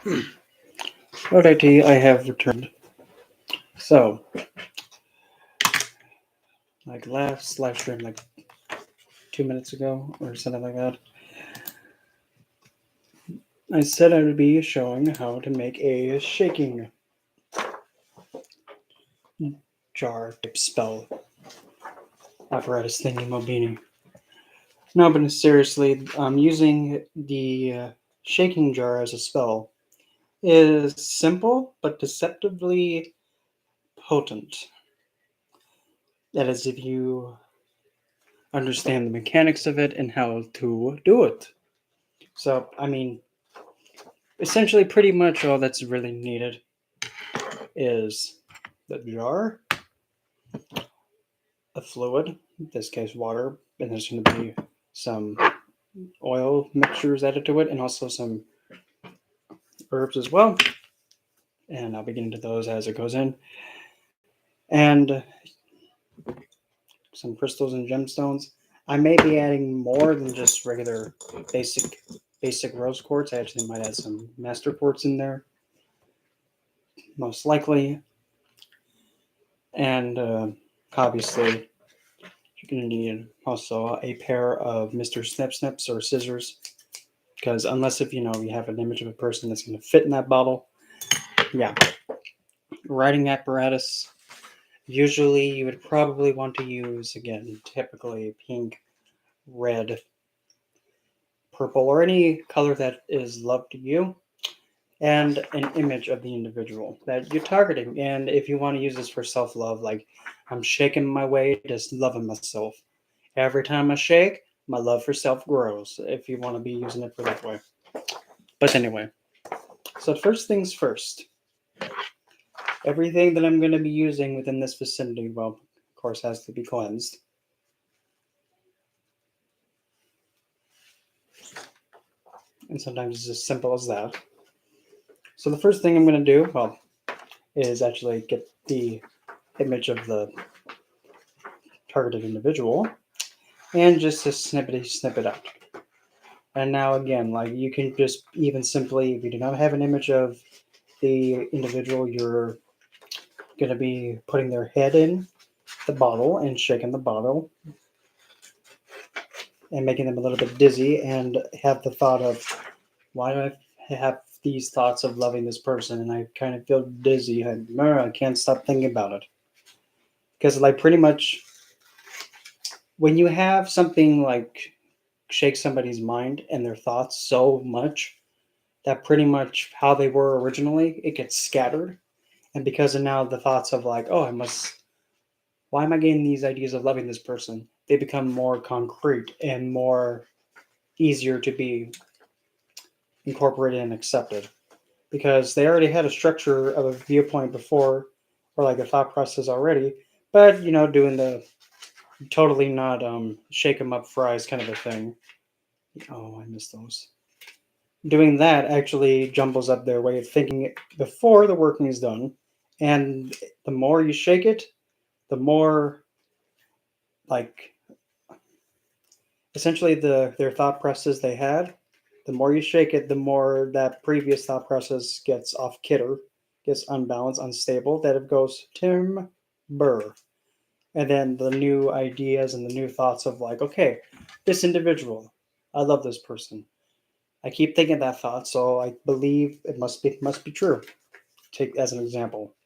Alrighty, I have returned. So, like last live stream, like 2 minutes ago or something like that, I said I would be showing how to make a shaking jar type spell apparatus thingy mobini. No, but seriously, using the shaking jar as a spell is simple but deceptively potent. That is, if you understand the mechanics of it and how to do it. So, I mean, essentially, pretty much all that's really needed is the jar, a fluid, in this case water, and there's going to be some oil mixtures added to it, and also some herbs as well. And I'll be getting to those as it goes in. And some crystals and gemstones. I may be adding more than just regular basic rose quartz. I actually might add some master quartz in there, most likely. And obviously, you're going to need also a pair of Mr. Snip Snips or scissors, because unless if you have an image of a person that's going to fit in that bottle, yeah. Writing apparatus. Usually, you would probably want to use, again, typically pink, red, purple, or any color that is loved to you, and an image of the individual that you're targeting. And if you want to use this for self-love, like I'm shaking my way to loving myself. Every time I shake, my love for self grows, if you want to be using it for that way. But anyway, so first things first. Everything that I'm going to be using within this vicinity, well, of course, has to be cleansed. And sometimes it's as simple as that. So the first thing I'm going to do, well, is actually get the image of the targeted individual and just to snip it out. And now again, like you can just even simply, if you do not have an image of the individual, you're going to be putting their head in the bottle and shaking the bottle and making them a little bit dizzy and have the thought of, why do I have these thoughts of loving this person and I kind of feel dizzy and I can't stop thinking about it. Because like pretty much when you have something like shake somebody's mind and their thoughts so much that pretty much how they were originally, it gets scattered. And because of now the thoughts of like, oh, why am I getting these ideas of loving this person? They become more concrete and more easier to be incorporated and accepted. Because they already had a structure of a viewpoint before, or like a thought process already, but doing the totally not shake 'em up fries kind of a thing. Oh, I miss those. Doing that actually jumbles up their way of thinking before the working is done. And the more you shake it, the more like essentially their thought process they had, the more you shake it, the more that previous thought process gets off kilter, gets unbalanced, unstable, that it goes timber. And then the new ideas and the new thoughts of like, okay, this individual, I love this person. I keep thinking that thought, so I believe it must be true. Take as an example.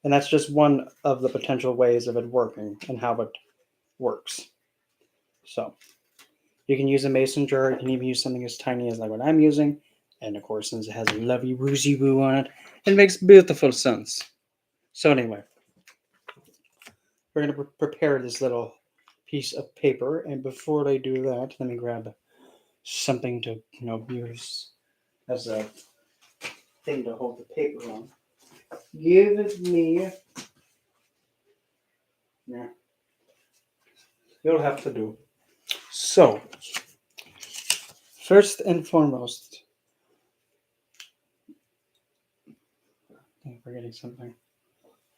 And that's just one of the potential ways of it working and how it works. So you can use a mason jar. You can even use something as tiny as like what I'm using. And of course, since it has a lovely woozy woo on it, it makes beautiful sense. So anyway, we're going to prepare this little piece of paper. And before I do that, let me grab something to use as a thing to hold the paper on. Give me. Yeah. You'll have to do. So, first and foremost, I'm forgetting something.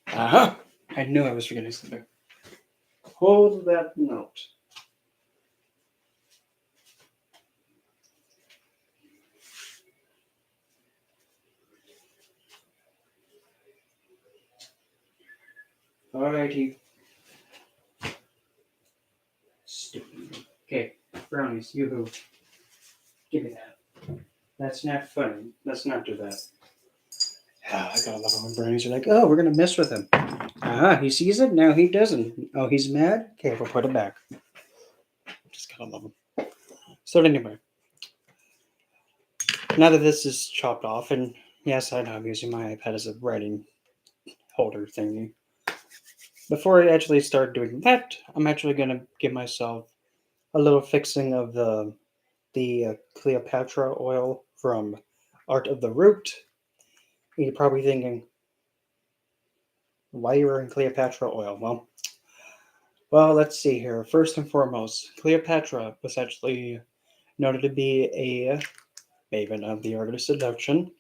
Aha! I knew I was forgetting something. Hold that note. Alrighty. Stupid. Okay, brownies, yoo-hoo. Give me that. That's not funny. Let's not do that. I gotta love it when brownies are like, oh, we're gonna mess with him. He sees it, now he doesn't. Oh, he's mad? Okay, we'll put it back. Just gotta love him. So anyway, now that this is chopped off, and yes, I know I'm using my iPad as a writing holder thingy. Before I actually start doing that, I'm actually gonna give myself a little fixing of the Cleopatra oil from Art of the Root. You're probably thinking, why you were in Cleopatra oil? Well, let's see here. First and foremost, Cleopatra was actually noted to be a maven of the art of seduction.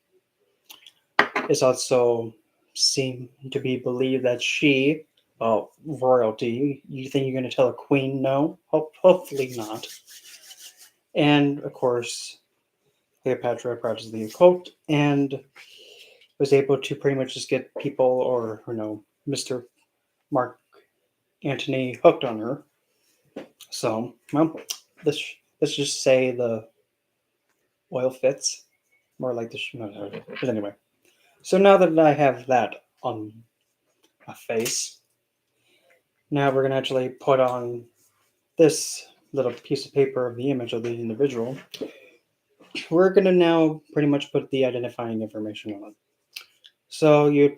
It's also seemed to be believed that she, well, royalty, you think you're going to tell a queen no? Hopefully not. And, of course, Cleopatra practiced the occult and was able to pretty much just get people or, Mr. Mark Antony hooked on her. So, well, let's just say the oil fits. More like the no, but anyway. So now that I have that on my face, now we're gonna actually put on this little piece of paper of the image of the individual. We're gonna now pretty much put the identifying information on it. So you can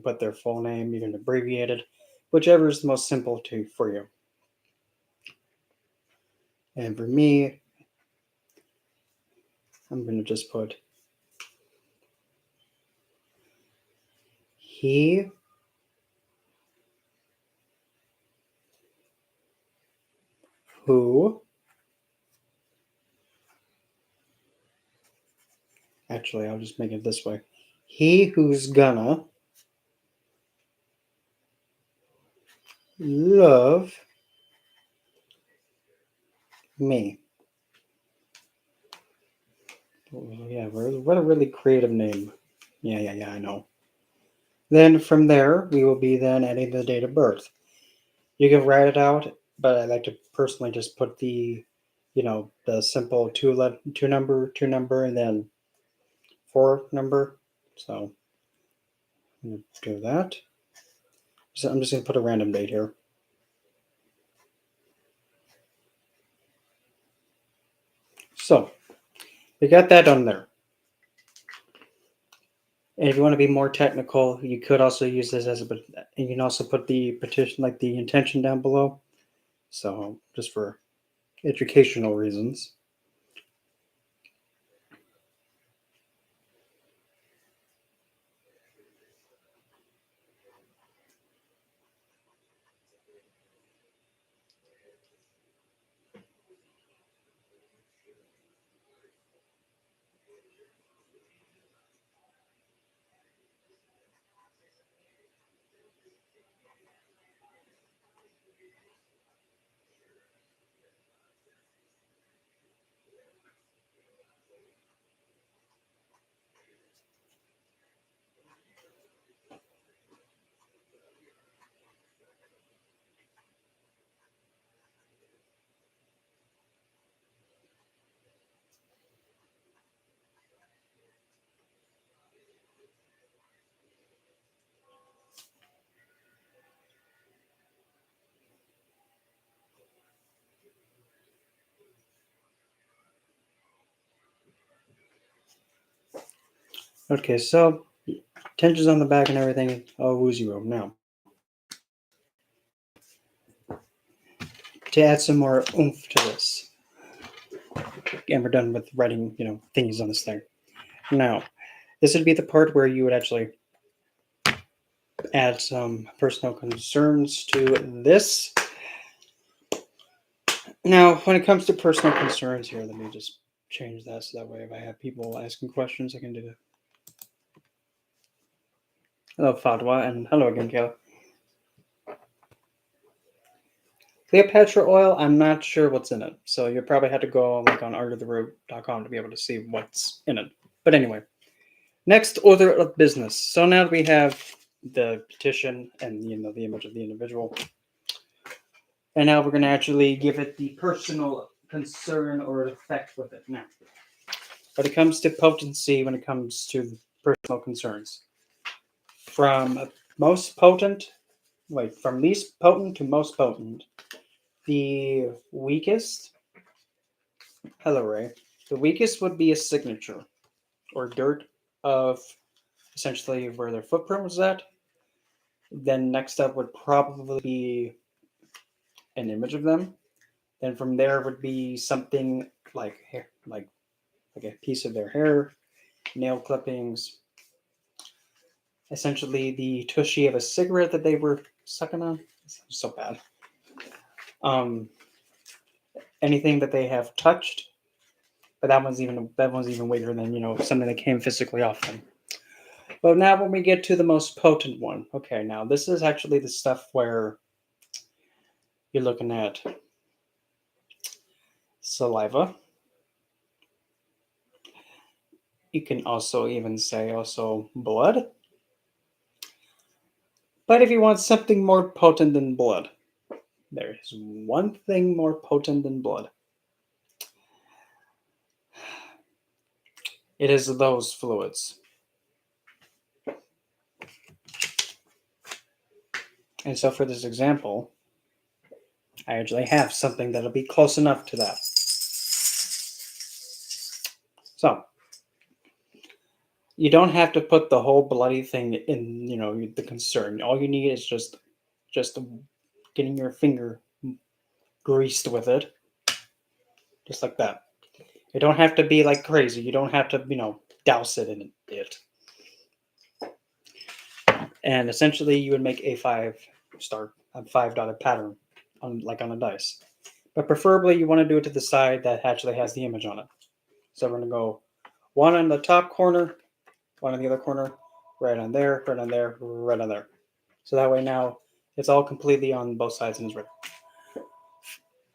put their full name, you can abbreviate it, whichever is the most simple for you. And for me, I'm gonna just put he who. Actually, I'll just make it this way. He who's gonna love me. Oh, yeah, what a really creative name. Yeah, I know. Then from there, we will be then adding the date of birth. You can write it out, but I like to personally just put the simple two number, and then 4 number. So I'm going to do that. So I'm just going to put a random date here. So we got that on there. And if you want to be more technical, you could also use this and you can also put the petition, like the intention down below. So just for educational reasons. Okay, so tensions on the back and everything. Oh, woozy room. Now, to add some more oomph to this, and we're done with writing, things on this thing. Now, this would be the part where you would actually add some personal concerns to this. Now, when it comes to personal concerns here, let me just change that so that way if I have people asking questions, I can do it. Hello, Fatwa, and hello again, Kayla. Cleopatra oil, I'm not sure what's in it. So you probably have to go on artoftheroot.com to be able to see what's in it. But anyway, next order of business. So now that we have the petition and the image of the individual. And now we're going to actually give it the personal concern or effect with it. Now, when it comes to potency, when it comes to personal concerns, from least potent to most potent, the weakest, hello Ray, the weakest would be a signature or dirt of essentially where their footprint was at. Then next up would probably be an image of them. Then from there would be something like hair, like a piece of their hair, nail clippings, essentially the tushy of a cigarette that they were sucking on. It's so bad. Anything that they have touched, but that one's even weaker than something that came physically off them. But now when we get to the most potent one, okay, now this is actually the stuff where you're looking at saliva. You can also even say blood. But if you want something more potent than blood, there is one thing more potent than blood. It is those fluids. And so for this example, I actually have something that'll be close enough to that. So, you don't have to put the whole bloody thing in, the concern. All you need is just getting your finger greased with it. Just like that. You don't have to be like crazy. You don't have to, douse it in it. And essentially you would make a 5-dotted pattern on a dice. But preferably you want to do it to the side that actually has the image on it. So we're going to go one on the top corner, one on the other corner, right on there, right on there, right on there. So that way now it's all completely on both sides and is ready.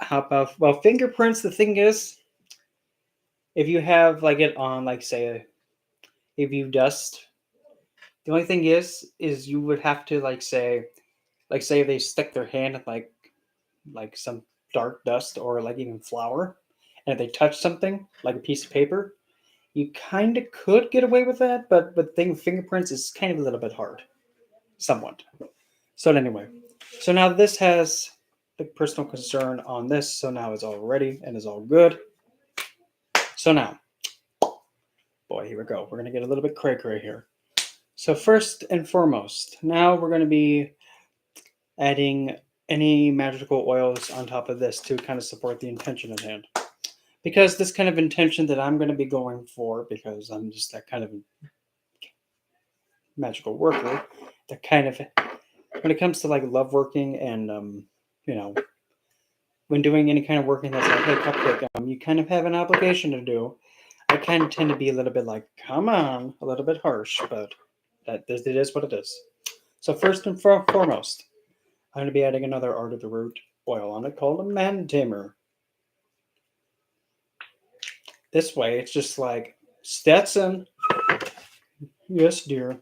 How about, fingerprints? The thing is, if you have it on, say, if you dust, the only thing is you would have to say if they stick their hand in like some dark dust or even flour, and if they touch something like a piece of paper, you kind of could get away with that, but fingerprints is kind of a little bit hard, somewhat. So anyway, so now this has the personal concern on this, so now it's all ready and is all good. So now, boy, here we go. We're going to get a little bit cray-cray here. So first and foremost, now we're going to be adding any magical oils on top of this to kind of support the intention at hand. Because this kind of intention that I'm going to be going for, because I'm just that kind of magical worker, that kind of, when it comes to love working and, when doing any kind of working that's hey, Cupcake, you kind of have an obligation to do, I kind of tend to be a little bit come on, a little bit harsh, but it is what it is. So first and foremost, I'm going to be adding another Art of the Root oil on it called a Man Tamer. This way, it's just Stetson. Yes, dear.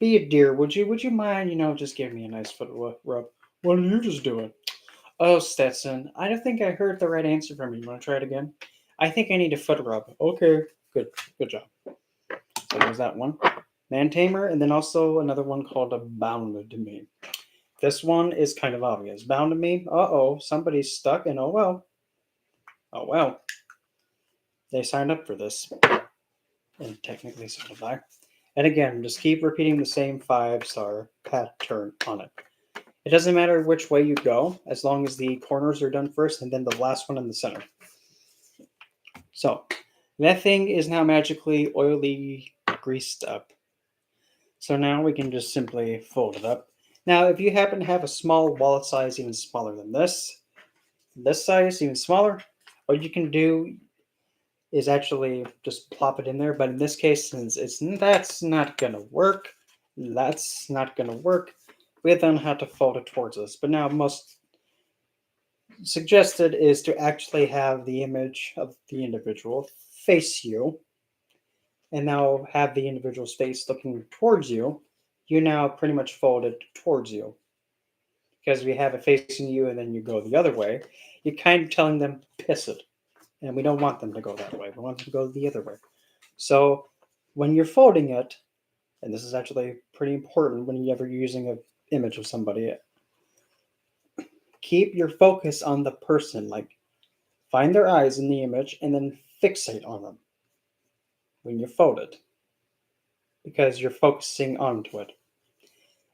Be a dear. Would you mind, just give me a nice foot rub? Why don't you just do it? Oh, Stetson, I don't think I heard the right answer from you. You want to try it again? I think I need a foot rub. Okay, good job. So there's that one. Man Tamer, and then also another one called a Bound to Me. This one is kind of obvious. Bound to Me, somebody's stuck, and oh well. They signed up for this. And technically so did I. And again, just keep repeating the same 5-star pattern on it. It doesn't matter which way you go, as long as the corners are done first and then the last one in the center. So, that thing is now magically oily greased up. So now we can just simply fold it up. Now, if you happen to have a small wallet size even smaller than this size even smaller, what you can do is actually just plop it in there. But in this case, since that's not going to work, we then have to fold it towards us. But now most suggested is to actually have the image of the individual face you, and now have the individual's face looking towards you, you now pretty much fold it towards you. Because we have it facing you and then you go the other way, you're kind of telling them, piss it. And we don't want them to go that way. We want them to go the other way. So when you're folding it, and this is actually pretty important whenever you're using an image of somebody, keep your focus on the person. Like, find their eyes in the image and then fixate on them when you fold it. Because you're focusing onto it.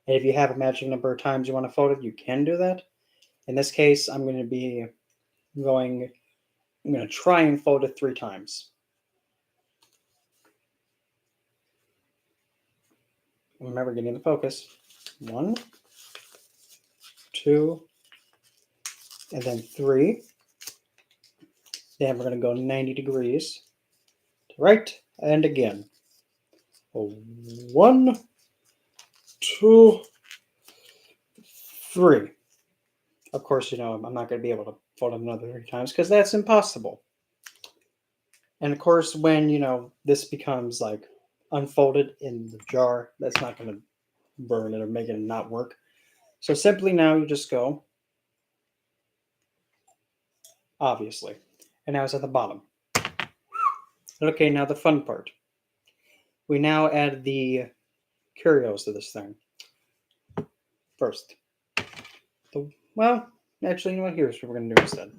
And if you have a magic number of times you want to fold it, you can do that. In this case, I'm going to try and fold it 3 times. Remember, getting the focus. 1, 2, and then 3. Then we're going to go 90 degrees to right and again. 1, 2, 3. Of course, I'm not going to be able to fold it another 3 times because that's impossible. And of course, when, this becomes like unfolded in the jar, that's not going to burn it or make it not work. So simply now you just go, obviously. And now it's at the bottom. Okay, now the fun part. We now add the curios to this thing. First. Actually, you know what? Here's what we're going to do instead.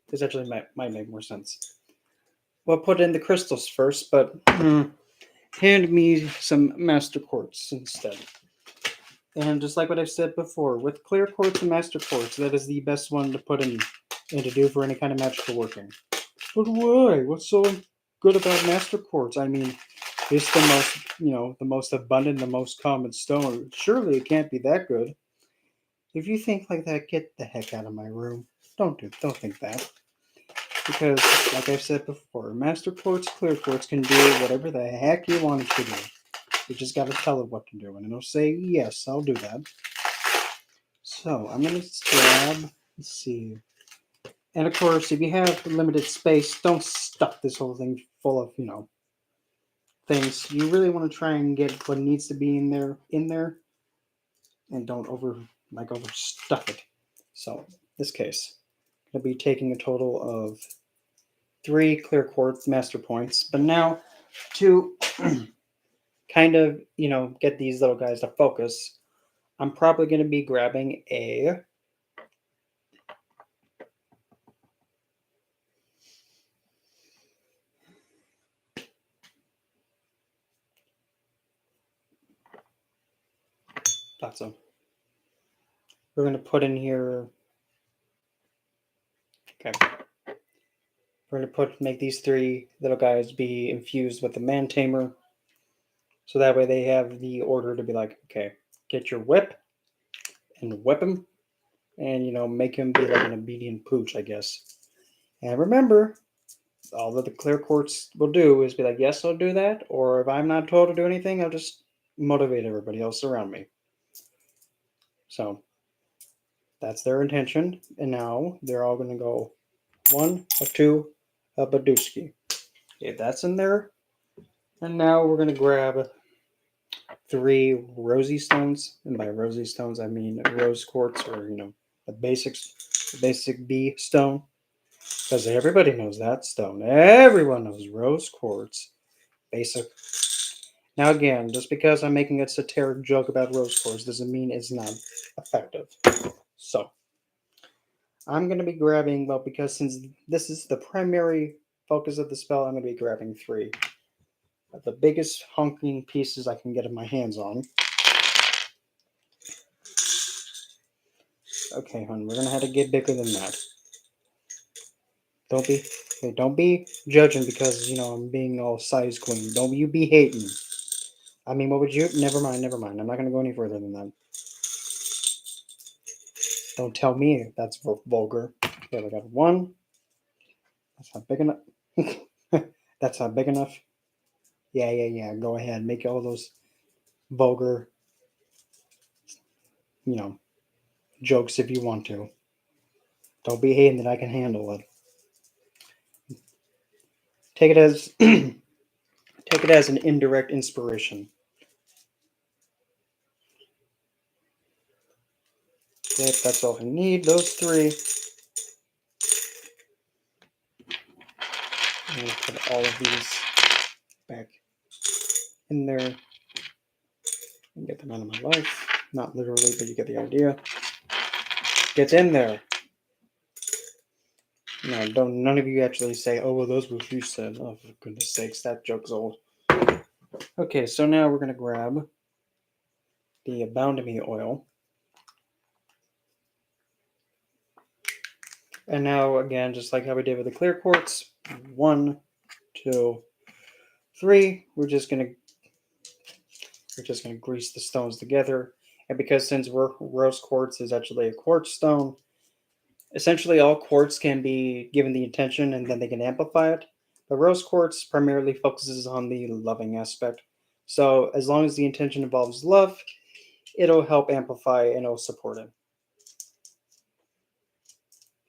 This actually might make more sense. We'll put in the crystals first, but hand me some master quartz instead. And just like what I've said before, with clear quartz and master quartz, that is the best one to put in and to do for any kind of magical working. But why? What's so good about master quartz? I mean, it's the most, the most abundant, the most common stone. Surely it can't be that good. If you think like that, get the heck out of my room. Don't think that. Because, like I've said before, master quartz, clear quartz can do whatever the heck you want it to do. You just got to tell it what to do, and it'll say, yes, I'll do that. So, I'm going to grab, let's see. And of course, if you have limited space, don't stuff this whole thing full of, things. You really want to try and get what needs to be in there, and don't overstuff it. So, in this case, I'm going to be taking a total of 3 clear quartz master points. But now, to kind of, get these little guys to focus, I'm probably going to be grabbing a thought so. We're going to put in here, okay. We're going to make these 3 little guys be infused with the man tamer. So that way they have the order to be like, okay, get your whip and whip him and, make him be like an obedient pooch, I guess. And remember, all that the clear quartz will do is be like, yes, I'll do that. Or if I'm not told to do anything, I'll just motivate everybody else around me. So that's their intention. And now they're all going to go 1, a 2, a badooski. Okay, that's in there. And now we're going to grab 3 rosy stones. And by rosy stones, I mean rose quartz or, the basic B stone. Because everybody knows that stone. Everyone knows rose quartz. Basic. Now again, just because I'm making a satiric joke about rose quartz doesn't mean it's not effective. So, I'm going to be grabbing, because since this is the primary focus of the spell, I'm going to be grabbing 3 of the biggest honking pieces I can get my hands on. Okay, hon, we're going to have to get bigger than that. Don't be judging because, I'm being all size queen. Don't you be hating. I mean, what would you? Never mind. I'm not going to go any further than that. Don't tell me that's vulgar. Okay, I got 1. That's not big enough. That's not big enough. Yeah. Go ahead. Make all those vulgar, jokes if you want to. Don't be hating that I can handle it. Take it as an indirect inspiration. Okay, that's all I need, those three. I'm going to put all of these back in there and get them out of my life. Not literally, but you get the idea. Get in there. No, don't. None of you actually say, "Oh, well, those were what you said." Oh, for goodness sakes, that joke's old. Okay, so now we're gonna grab the Abound Me oil, and now again, just like how we did with the clear quartz, 1, 2, 3. We're just gonna grease the stones together, and because since rose quartz is actually a quartz stone, essentially all quartz can be given the intention and then they can amplify it. But rose quartz primarily focuses on the loving aspect. So as long as the intention involves love, it'll help amplify and it'll support it.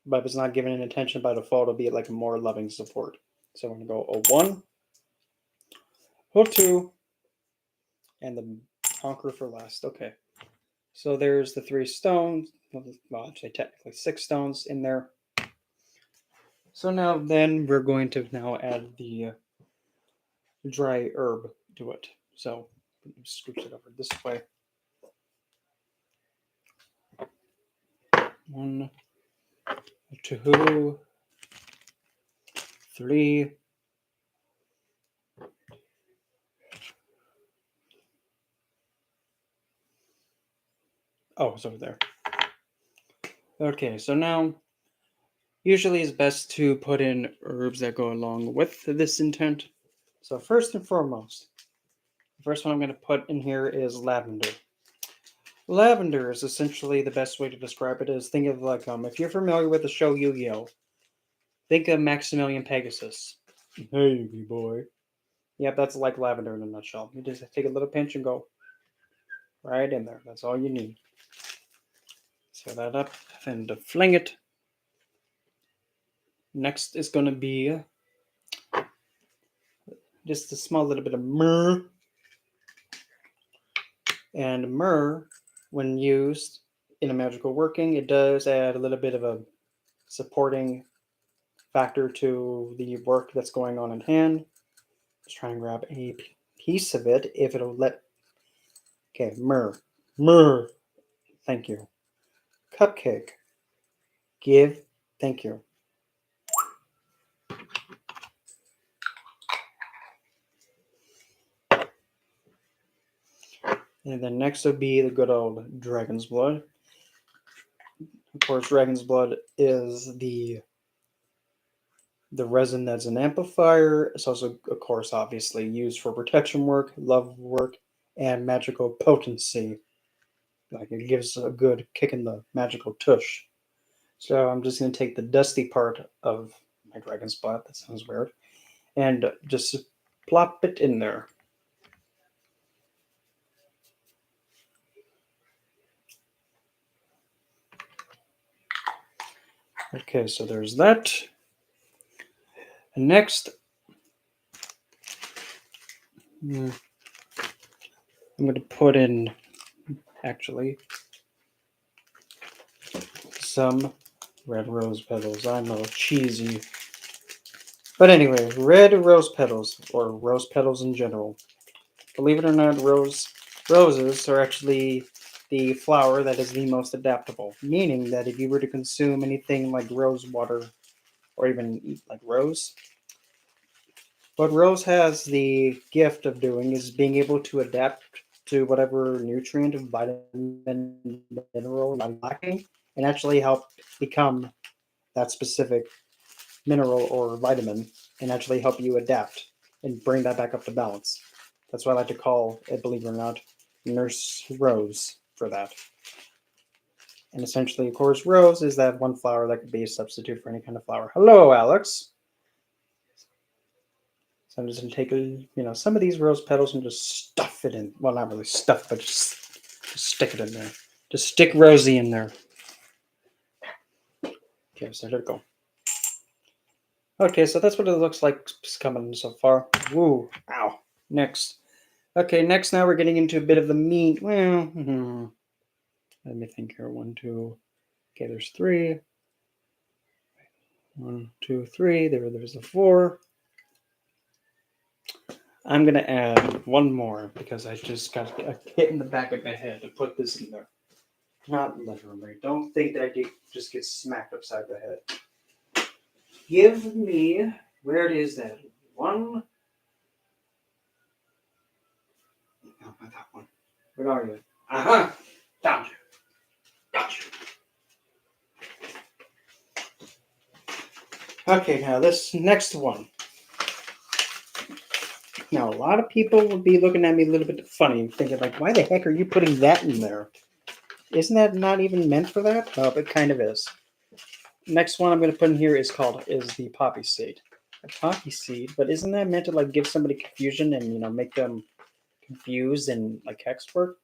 But if it's not given an intention by default, it'll be like a more loving support. So we're going to go 01, 02, and the conqueror for last. Okay. So there's the 3 stones. Well, actually, technically 6 stones in there. So now then we're going to now add the dry herb to it. So scooch it over this way. 1, 2, 3. Oh, it's over there. Okay, so now usually it's best to put in herbs that go along with this intent. So first and foremost, the first one I'm going to put in here is lavender. Lavender is essentially the best way to describe it is think of like if you're familiar with the show Yu-Gi-Oh, think of Maximilian Pegasus. Hey, Yu-Gi boy. Yep, that's like lavender in a nutshell. You just take a little pinch and go right in there. That's all you need. Set that up and fling it. Next is going to be just a small little bit of myrrh. And myrrh, when used in a magical working, it does add a little bit of a supporting factor to the work that's going on in hand. Let's try and grab a piece of it if it'll let. Okay, myrrh. Myrrh. Thank you. Cupcake. Give. Thank you. And then next would be the good old dragon's blood. Of course, dragon's blood is the resin that's an amplifier. It's also, of course, obviously used for protection work, love work, and magical potency. Like it gives a good kick in the magical tush. So I'm just going to take the dusty part of my dragon's blood. That sounds weird. And just plop it in there. Okay, so there's that. And next, I'm going to put in, actually, some red rose petals. I know, cheesy. But anyway, red rose petals, or rose petals in general. Believe it or not, roses are actually the flower that is the most adaptable. Meaning that if you were to consume anything like rose water, or even eat like rose, what rose has the gift of doing is being able to adapt to whatever nutrient, vitamin, mineral you're lacking, and actually help become that specific mineral or vitamin, and actually help you adapt and bring that back up to balance. That's what I like to call it, believe it or not, Nurse Rose for that. And essentially, of course, rose is that one flower that could be a substitute for any kind of flower. Hello, Alex. So I'm just going to take some of these rose petals and just stuff it in. Well, not really stuff, but just stick it in there. Just stick Rosie in there. Okay, so here we go. Okay, so that's what it looks like coming so far. Woo, ow. Next. Okay, next now we're getting into a bit of the meat. Well, Let me think here. 1, 2. Okay, there's 3. 1, 2, 3. There's a 4. I'm gonna add one more because I just got a hit in the back of my head to put this in there. Not literally. Don't think that I just get smacked upside the head. Give me, where it is that one? No, not that one. Where are you? Uh-huh. Found you. Got you. Okay, now this next one. Now, a lot of people would be looking at me a little bit funny, thinking like, why the heck are you putting that in there? Isn't that not even meant for that? Oh, it kind of is. Next one I'm going to put in here is the poppy seed. A poppy seed, but isn't that meant to like give somebody confusion and make them confused and like hex work?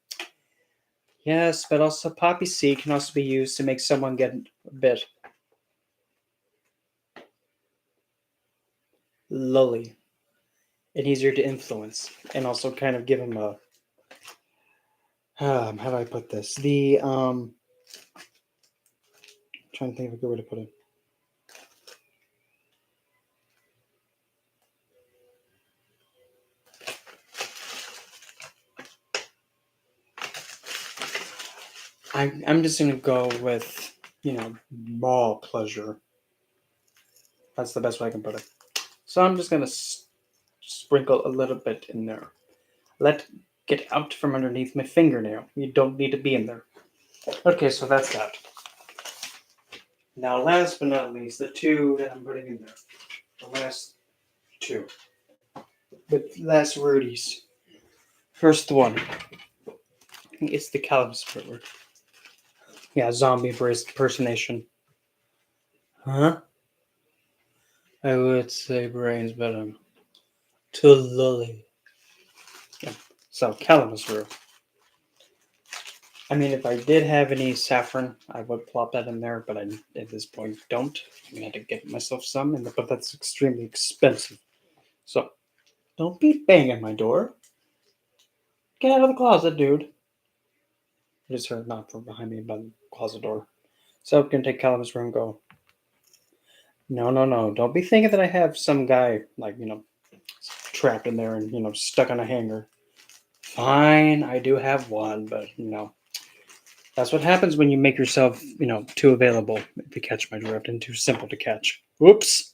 Yes, but also poppy seed can also be used to make someone get a bit lully and easier to influence, and also kind of give them a how do I put this? I'm trying to think of a good way to put it. I'm just gonna go with ball pleasure. That's the best way I can put it. So I'm just gonna sprinkle a little bit in there. Let it get out from underneath my fingernail. You don't need to be in there. Okay, so that's that. Now, last but not least, the two that I'm putting in there. The last two. The last Rudy's. First one. It's the calamus fruit. Yeah, zombie impersonation. Huh? I would say brains, but I'm too lully. Yeah. So, calamus root. I mean, if I did have any saffron, I would plop that in there, but I, at this point, don't. I'm going to have to get myself some, but that's extremely expensive. So, don't be banging my door. Get out of the closet, dude. I just heard a knock from behind me by the closet door. So, I'm going to take calamus root and go, no. Don't be thinking that I have some guy, trapped in there and, stuck on a hanger. Fine, I do have one, but, that's what happens when you make yourself, too available, if you catch my drift, and too simple to catch. Oops.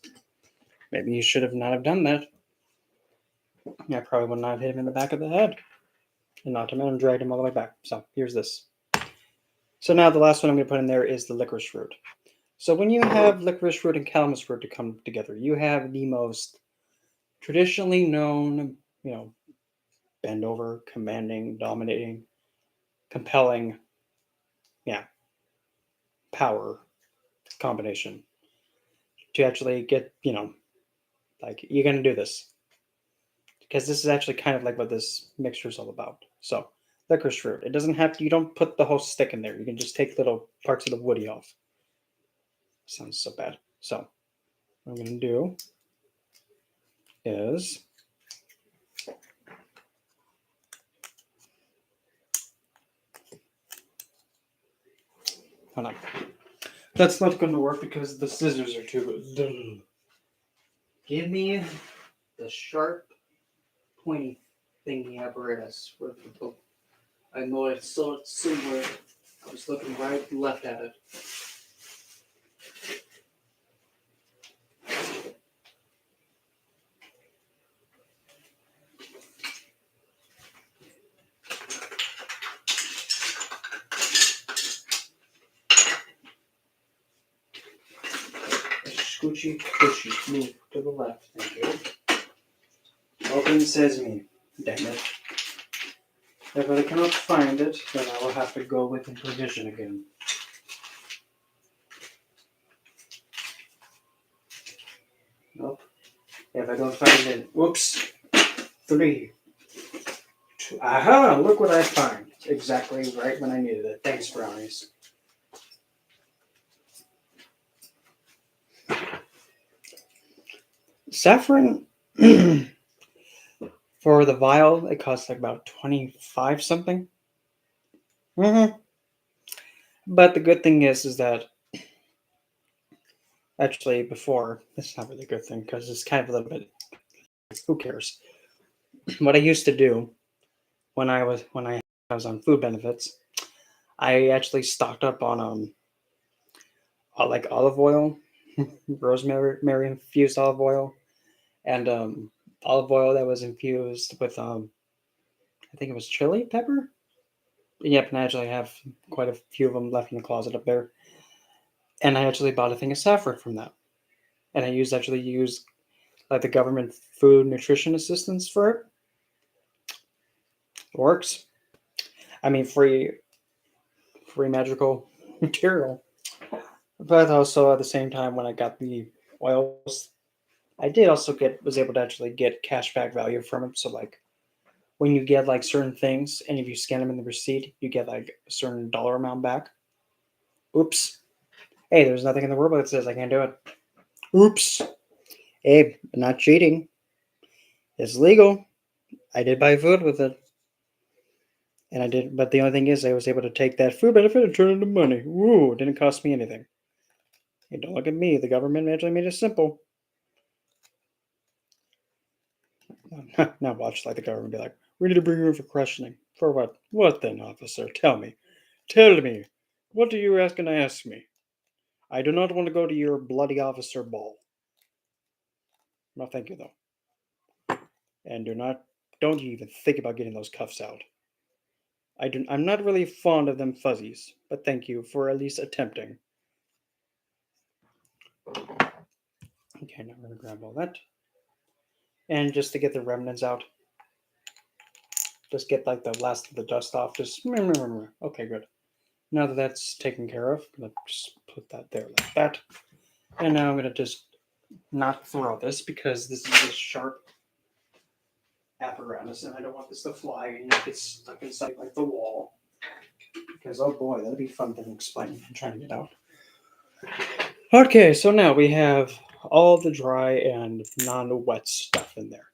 Maybe you should have not have done that. I probably would not have hit him in the back of the head and knocked him out and dragged him all the way back. So here's this. So now the last one I'm going to put in there is the licorice fruit. So when you have licorice fruit and calamus fruit to come together, you have the most traditionally known, bend over, commanding, dominating, compelling, power combination to actually get, you're going to do this. Because this is actually kind of like what this mixture is all about. So, licorice fruit. It doesn't have to, you don't put the whole stick in there. You can just take little parts of the woody off. Sounds so bad. So, what I'm going to do is hold on. That's not going to work because the scissors are too good. Give me the sharp, pointy thingy apparatus. I know it's so somewhere. I was looking right and left at it. Scoochie, pushy, move to the left. Thank you. Open sesame. Damn it. If I cannot find it, then I will have to go with improvisation again. Nope. If I don't find it, whoops. 3, 2. Aha! Look what I find. Exactly right when I needed it. Thanks, brownies. Saffron, for the vial, it costs like about 25 something. But the good thing is that actually before, it's not really a good thing because it's kind of a little bit, who cares? What I used to do when I was on food benefits, I actually stocked up on like olive oil, rosemary infused olive oil, and olive oil that was infused with I think it was chili pepper. Yep, and I actually have quite a few of them left in the closet up there. And I actually bought a thing of saffron from that, and I used like the government food nutrition assistance for it. It works. I mean, free magical material. But also at the same time, when I got the oils, I did also was able to actually get cash back value from them. So like when you get like certain things, and if you scan them in the receipt, you get like a certain dollar amount back. Oops. Hey, there's nothing in the world that says I can't do it. Oops. Hey, not cheating. It's legal. I did buy food with it. And I did, but the only thing is I was able to take that food benefit and turn it into money. Woo, it didn't cost me anything. Hey, don't look at me. The government actually made it simple. Now watch like the government be like, we need to bring you in for questioning. For what? What then, officer? Tell me. Tell me. What are you asking to ask me? I do not want to go to your bloody officer ball. No, thank you, though. And don't you even think about getting those cuffs out. I'm not really fond of them fuzzies, but thank you for at least attempting. Okay, now we're going to grab all that. And just to get the remnants out, just get like the last of the dust off. Okay, good. Now that that's taken care of, let's just put that there like that. And now I'm going to just not throw this because this is a sharp apparatus and I don't want this to fly and get stuck inside like the wall. Because oh boy, that'd be fun thing explaining and trying to get out. Okay, so now we have all the dry and non-wet stuff in there.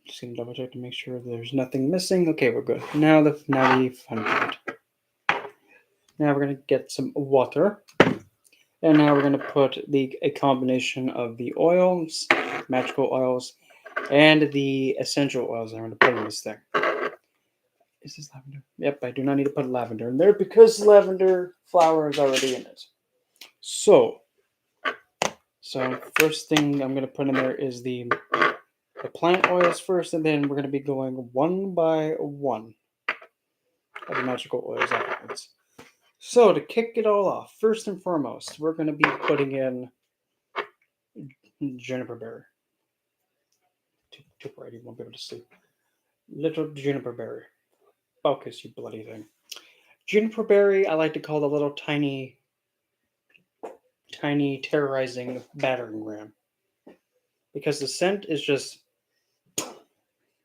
Just gonna double check to make sure there's nothing missing. Okay, we're good. Now the fun part. Now we're gonna get some water, and now we're gonna put a combination of the oils, magical oils, and the essential oils. I'm gonna put in this thing. Is this lavender? Yep, I do not need to put lavender in there because lavender flower is already in it. So first thing I'm gonna put in there is the plant oils first, and then we're going to be going one by one of the magical oils afterwards. So to kick it all off, first and foremost, we're going to be putting in juniper berry. Too bright, you won't be able to see. Little juniper berry. Focus, you bloody thing. Juniper berry, I like to call the little tiny terrorizing battering ram. Because the scent is just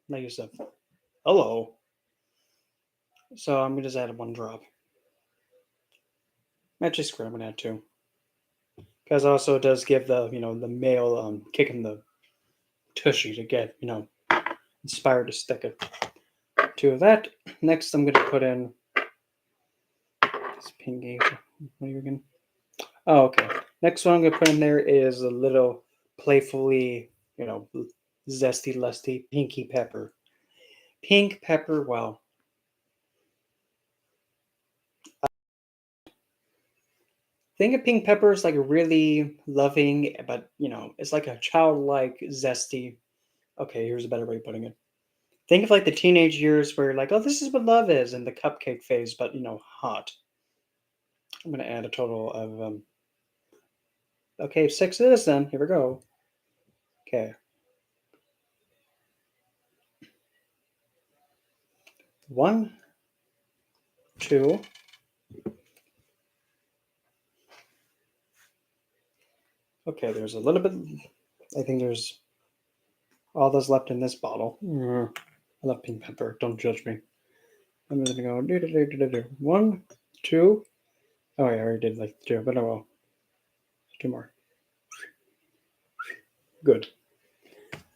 like you said, hello. So I'm going to just add one drop. Actually, screw, I'm going to add two. Because also it does give the the male kick in the tushy to get inspired to stick it. Two of that. Next, I'm going to put in this pinky. What are you again? Oh, okay. Next one I'm going to put in there is a little playfully zesty, lusty pinky pepper. Pink pepper. Wow. Think of pink pepper as like a really loving, but it's like a childlike, zesty. Okay, here's a better way of putting it. Think of like the teenage years where you're like, oh, this is what love is, and the cupcake phase, but hot. I'm gonna add a total of okay, 6 of this then. Here we go. Okay. 1, 2. Okay, there's a little bit. I think there's all that's left in this bottle. I love pink pepper. Don't judge me. I'm just gonna go 1, 2. Oh, I already did like 2, but oh well. 2 more. Good.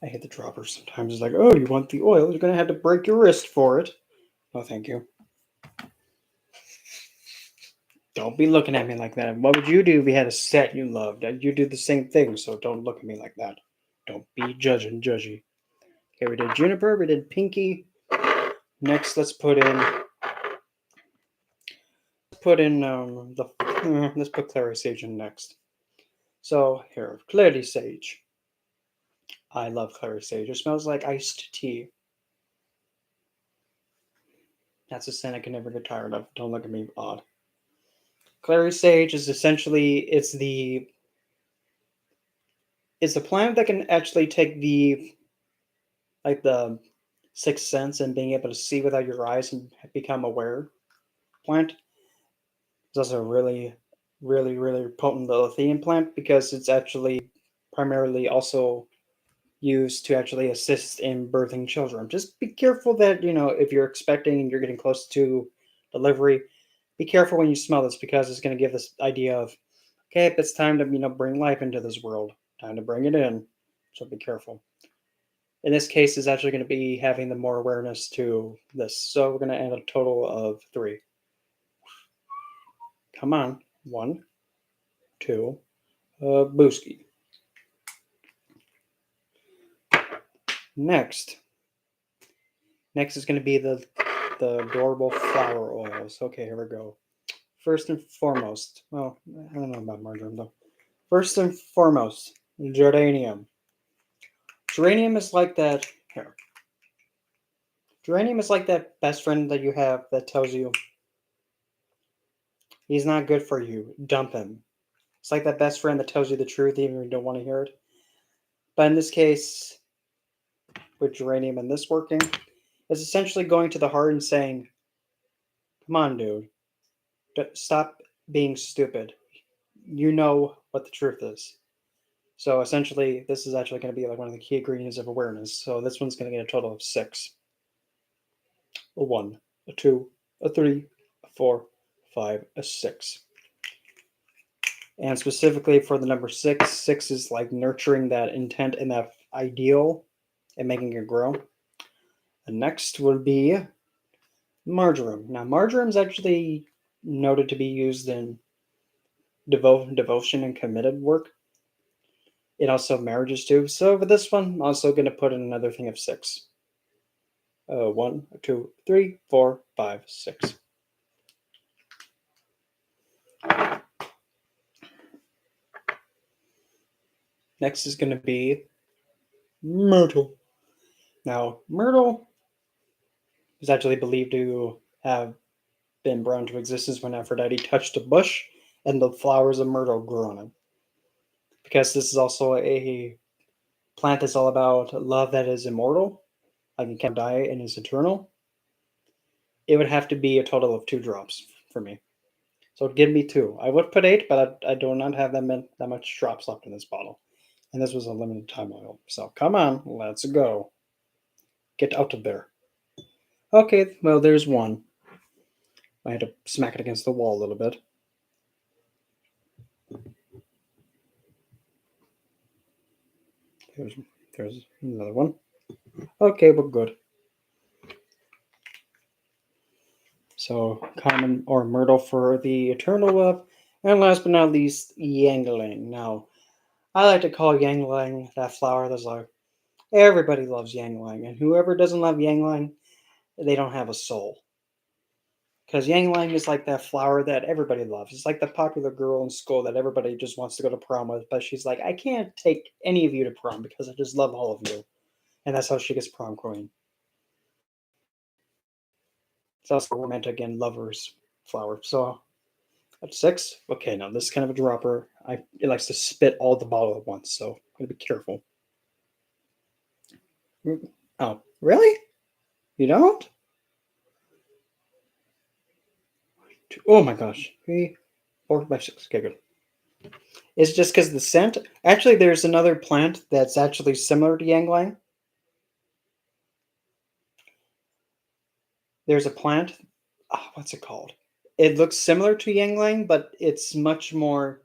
I hate the droppers sometimes. It's like, oh, you want the oil? You're gonna have to break your wrist for it. No, thank you. Don't be looking at me like that. What would you do if you had a set you loved? You do the same thing, so don't look at me like that. Don't be judgy. Okay, we did Juniper, we did Pinky. Next, let's put in let's put Clary Sage in next. So here, Clary Sage. I love Clary Sage. It smells like iced tea. That's a scent I can never get tired of. Don't look at me odd. Clary Sage is essentially it's a plant that can actually take the sixth sense and being able to see without your eyes and become aware plant. It's also a really, really, really potent lithium plant because it's actually primarily also used to actually assist in birthing children. Just be careful that, if you're expecting and you're getting close to delivery, be careful when you smell this because it's going to give this idea of, okay, it's time to, bring life into this world. Time to bring it in. So be careful. In this case, is actually going to be having the more awareness to this. So we're going to add a total of 3. Come on. 1, 2, Booski. Next is going to be the adorable flower oils. Okay, here we go. First and foremost, well, I don't know about marjoram though. First and foremost, geranium. Geranium is like that. Here. Geranium is like that best friend that you have that tells you he's not good for you. Dump him. It's like that best friend that tells you the truth even if you don't want to hear it. But in this case, with geranium and this working, it's essentially going to the heart and saying, come on, dude. Stop being stupid. You know what the truth is. So essentially, this is actually going to be like one of the key ingredients of awareness. So this one's going to get a total of 6. A 1, a 2, a 3, a 4, 5, a 6. And specifically for the number 6, 6 is like nurturing that intent and that ideal and making it grow. The next would be marjoram. Now, marjoram is actually noted to be used in devotion and committed work. It also marriages too. So for this one, I'm also going to put in another thing of 6. 1, 2, 3, 4, 5, 6. Next is going to be myrtle. Now, myrtle is actually believed to have been brought into existence when Aphrodite touched a bush and the flowers of myrtle grew on it. Because this is also a plant that's all about love that is immortal, like it can't die and is eternal. It would have to be a total of 2 drops for me. So give me 2. I would put 8, but I do not have that much drops left in this bottle. And this was a limited time oil. So come on, let's go. Get out of there. Okay, well, there's 1. I had to smack it against the wall a little bit. There's another one. Okay, we're good. So common or myrtle for the eternal love. And last but not least, yangling. Now, I like to call yangling that flower that's like, everybody loves yangling. And whoever doesn't love yangling, they don't have a soul. Because yangling is like that flower that everybody loves. It's like the popular girl in school that everybody just wants to go to prom with. But she's like, I can't take any of you to prom because I just love all of you. And that's how she gets prom queen. It's also a romantic and lovers flower. So at 6, okay, now this is kind of a dropper. It likes to spit all the bottle at once, so I'm gonna be careful. Oh, really? You don't? Oh my gosh. 3, 4, 5, 6. Okay, good. It's just because the scent. Actually, there's another plant that's actually similar to yangling. There's a plant. Oh, what's it called? It looks similar to yangling, but it's much more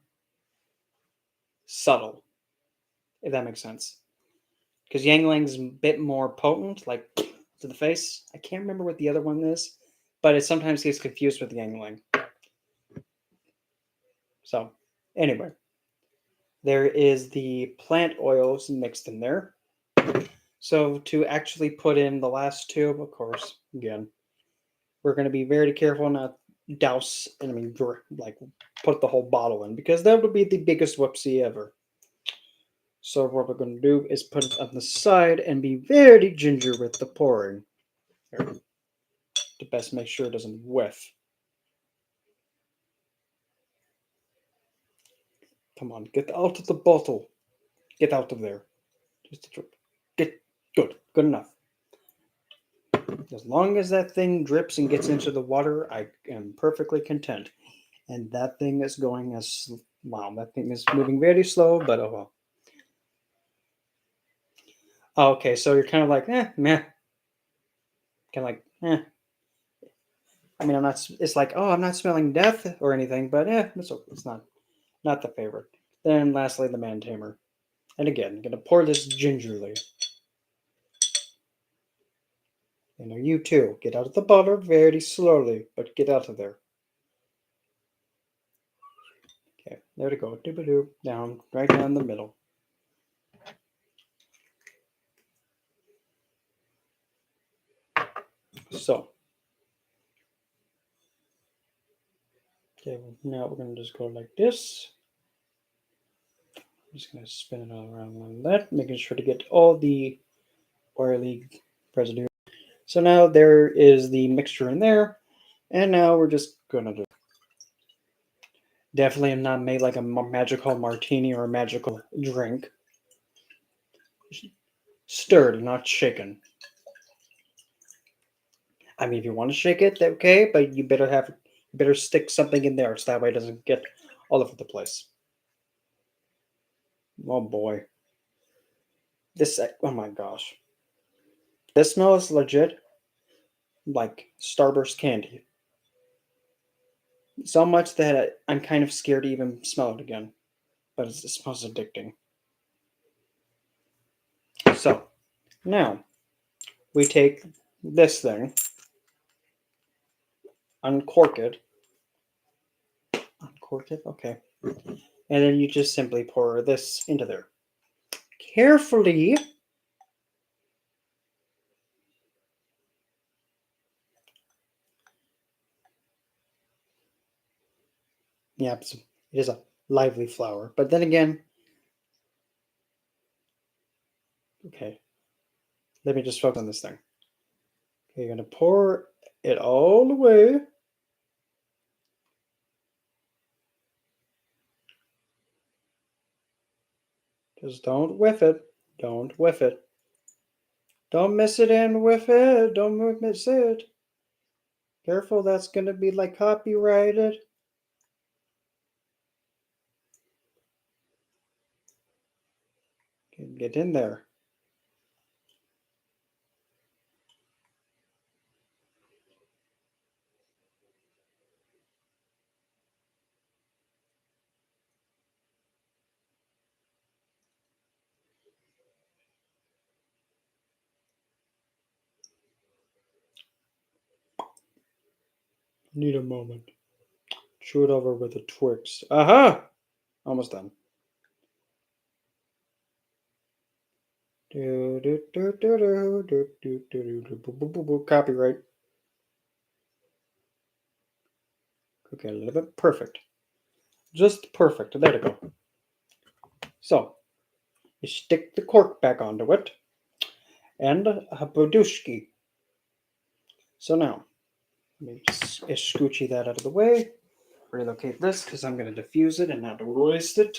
subtle, if that makes sense. Because yangling's a bit more potent, like to the face. I can't remember what the other one is, but it sometimes gets confused with yangling. So, anyway, there is the plant oils mixed in there. So, to actually put in the last tube, of course, again, we're going to be very careful not douse, like put the whole bottle in, because that would be the biggest whoopsie ever. So what we're going to do is put it on the side and be very ginger with the pouring. Here, to best make sure it doesn't whiff. Come on, get out of the bottle. Get out of there. Just a drip. Get good. Good enough. As long as that thing drips and gets into the water, I am perfectly content. And that thing is going as wow. That thing is moving very slow, but oh well. Oh, okay, so you're kind of like, meh. Kind of like, eh. I mean, I'm not. It's like, oh, I'm not smelling death or anything, but it's not the favorite. Then lastly, the man tamer. And again, I'm gonna pour this gingerly. You too. Get out of the bottle very slowly, but get out of there. Okay, there we go. Doop-a-doop. Down, right down the middle. So, okay, now we're gonna just go like this. I'm just gonna spin it all around like that, making sure to get all the oily residue. So now there is the mixture in there, and now we're just gonna do. Definitely am not made like a magical martini or a magical drink. Stirred, not shaken. I mean, if you want to shake it, okay, but you better stick something in there so that way it doesn't get all over the place. Oh boy, oh my gosh, this smells legit like Starburst candy. So much that I'm kind of scared to even smell it again, but it smells addicting. So now we take this thing, uncork it, okay, and then you just simply pour this into there. Carefully. Yeah, it is a lively flower. But then again, okay, let me just focus on this thing. Okay, you're going to pour it all the way. Just don't whiff it. Don't whiff it. Don't miss it and whiff it. Don't miss it. Careful, that's going to be like copyrighted. Okay, get in there. Need a moment. Chew it over with a Twix. Aha! Almost done. Copyright. Okay, a little bit perfect. Just perfect. There we go. So, you stick the cork back onto it and a badushki. So now, let me just scoochie that out of the way. Relocate this because I'm going to diffuse it and not waste it.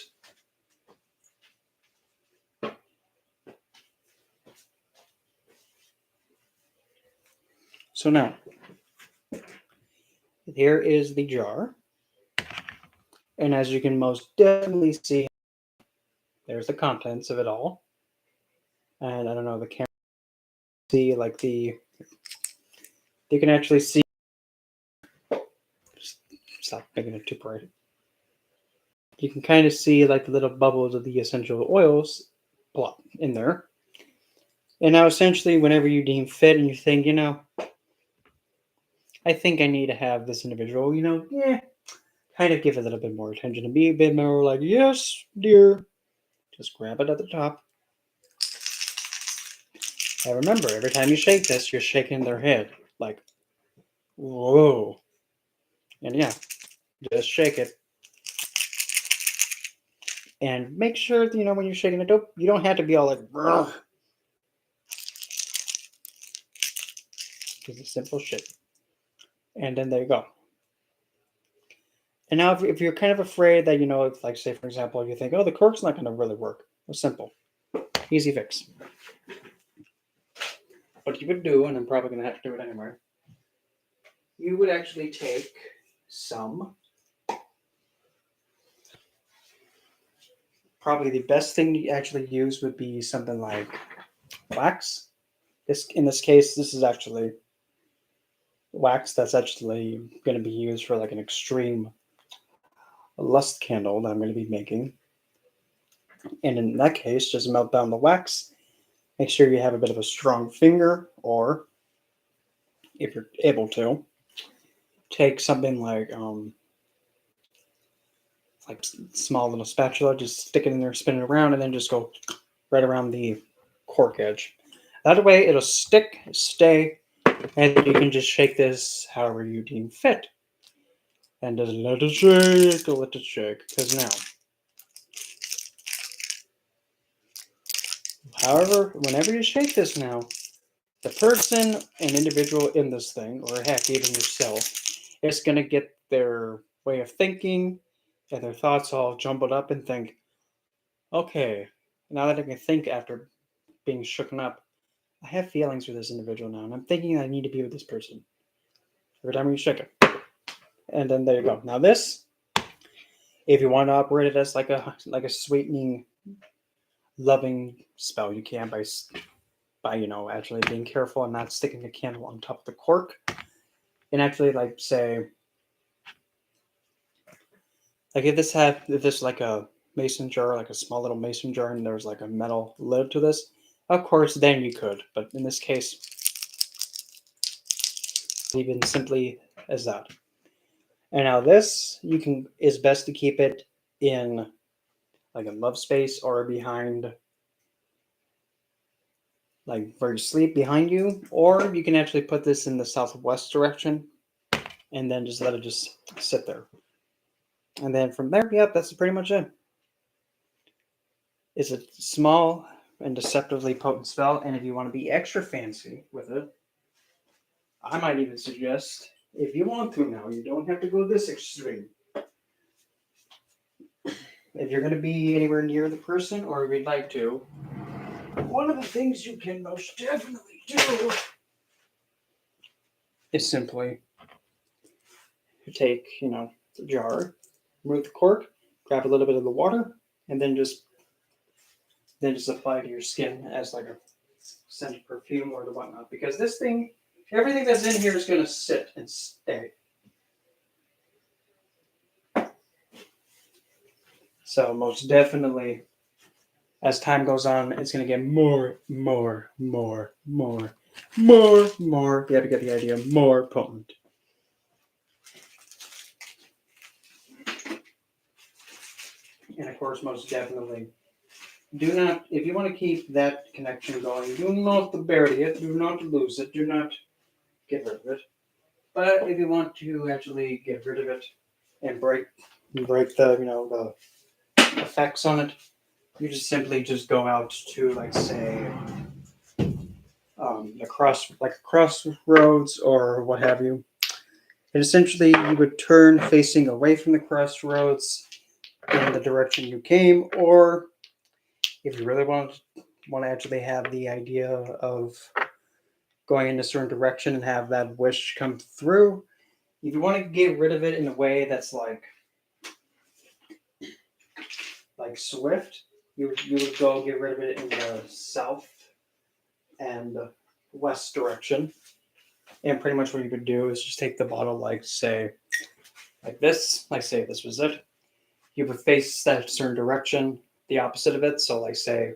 So now, here is the jar. And as you can most definitely see, there's the contents of it all. And I don't know, the camera see like you can actually see. Stop making it too bright. You can kind of see like the little bubbles of the essential oils plop in there. And now essentially whenever you deem fit and you think, I think I need to have this individual, kind of give it a little bit more attention and be a bit more like, yes, dear. Just grab it at the top. And remember, every time you shake this, you're shaking their head. Like, whoa. And yeah, just shake it. And make sure, when you're shaking it, you don't have to be all like, because it's simple shit. And then there you go. And now if you're kind of afraid that, like say, for example, if you think, oh, the cork's not going to really work. Well, simple. Easy fix. What you would do, and I'm probably going to have to do it anyway, you would actually take some, probably the best thing you actually use would be something like wax. In this case, this is actually wax that's actually going to be used for like an extreme lust candle that I'm going to be making. And in that case, just melt down the wax. Make sure you have a bit of a strong finger, or if you're able to, take something like small little spatula, just stick it in there, spin it around, and then just go right around the cork edge. That way it'll stay, and you can just shake this however you deem fit. And just let it shake, because now, however, whenever you shake this now, the person, an individual in this thing, or heck, even yourself, is going to get their way of thinking and their thoughts all jumbled up and think, okay, now that I can think after being shooken up, I have feelings for this individual now, and I'm thinking I need to be with this person. Every time you shake it. And then there you go. Now this, if you want to operate it as like a sweetening, loving spell, you can by actually being careful and not sticking the candle on top of the cork. And actually, like, say, like if this like a mason jar, like a small little mason jar, and there's like a metal lid to this, of course, then you could. But in this case, even simply as that. And now this, is best to keep it in like a love space or behind, like where you sleep behind you, or you can actually put this in the southwest direction and then just let it just sit there. And then from there, yep, that's pretty much it. It's a small and deceptively potent spell, and if you want to be extra fancy with it, I might even suggest, if you want to now, you don't have to go this extreme. If you're going to be anywhere near the person, or if you'd like to, one of the things you can most definitely do is simply take, the jar, remove the cork, grab a little bit of the water, and then just apply to your skin as like a scented perfume or the whatnot. Because this thing, everything that's in here is going to sit and stay. So most definitely, as time goes on, it's going to get more. You have to get the idea, more potent. And of course, most definitely, do not, if you want to keep that connection going, do not bury it, do not lose it, do not get rid of it. But if you want to actually get rid of it and break the, the effects on it, you just simply go out to, like, say, crossroads or what have you. And essentially, you would turn facing away from the crossroads in the direction you came, or if you really want to actually have the idea of going in a certain direction and have that wish come through, if you want to get rid of it in a way that's like swift, you would go get rid of it in the south and west direction. And pretty much what you could do is just take the bottle, like say this was it. You would face that certain direction, the opposite of it. So like say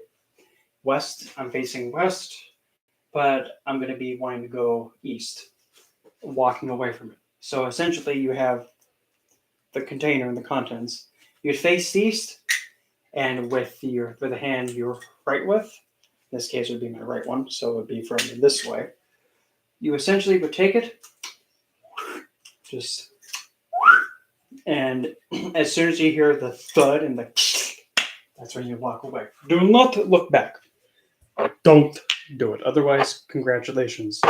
west, I'm facing west, but I'm going to be wanting to go east, walking away from it. So essentially you have the container and the contents. You'd face east, and with the hand you're right with, in this case it would be my right one, so it would be from this way. You essentially would take it, just, and as soon as you hear the thud and the, that's when you walk away. Do not look back. Don't do it. Otherwise, congratulations.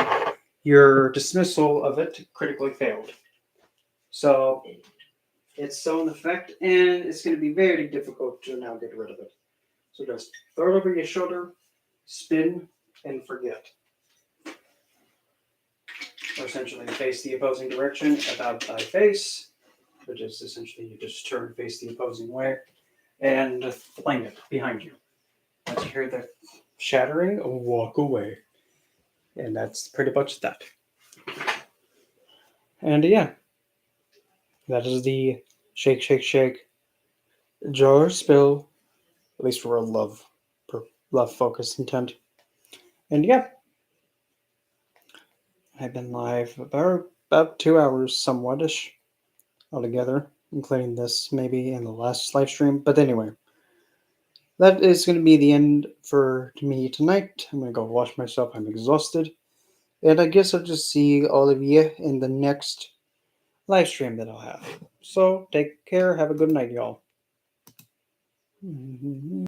Your dismissal of it critically failed. So it's still in effect, and it's going to be very difficult to now get rid of it. So just throw it over your shoulder, spin, and forget. Or essentially face the opposing direction about thy face, which is essentially you just turn face the opposing way, and fling it behind you. Once you hear the shattering, walk away. And that's pretty much that. And yeah, that is the shake, shake, shake jar spill, at least for a love focused intent. And yeah, I've been live about 2 hours, somewhat-ish, altogether, including this maybe in the last live stream. But anyway, that is going to be the end for me tonight. I'm going to go wash myself. I'm exhausted. And I guess I'll just see all of you in the next live stream that I'll have. So take care. Have a good night, y'all.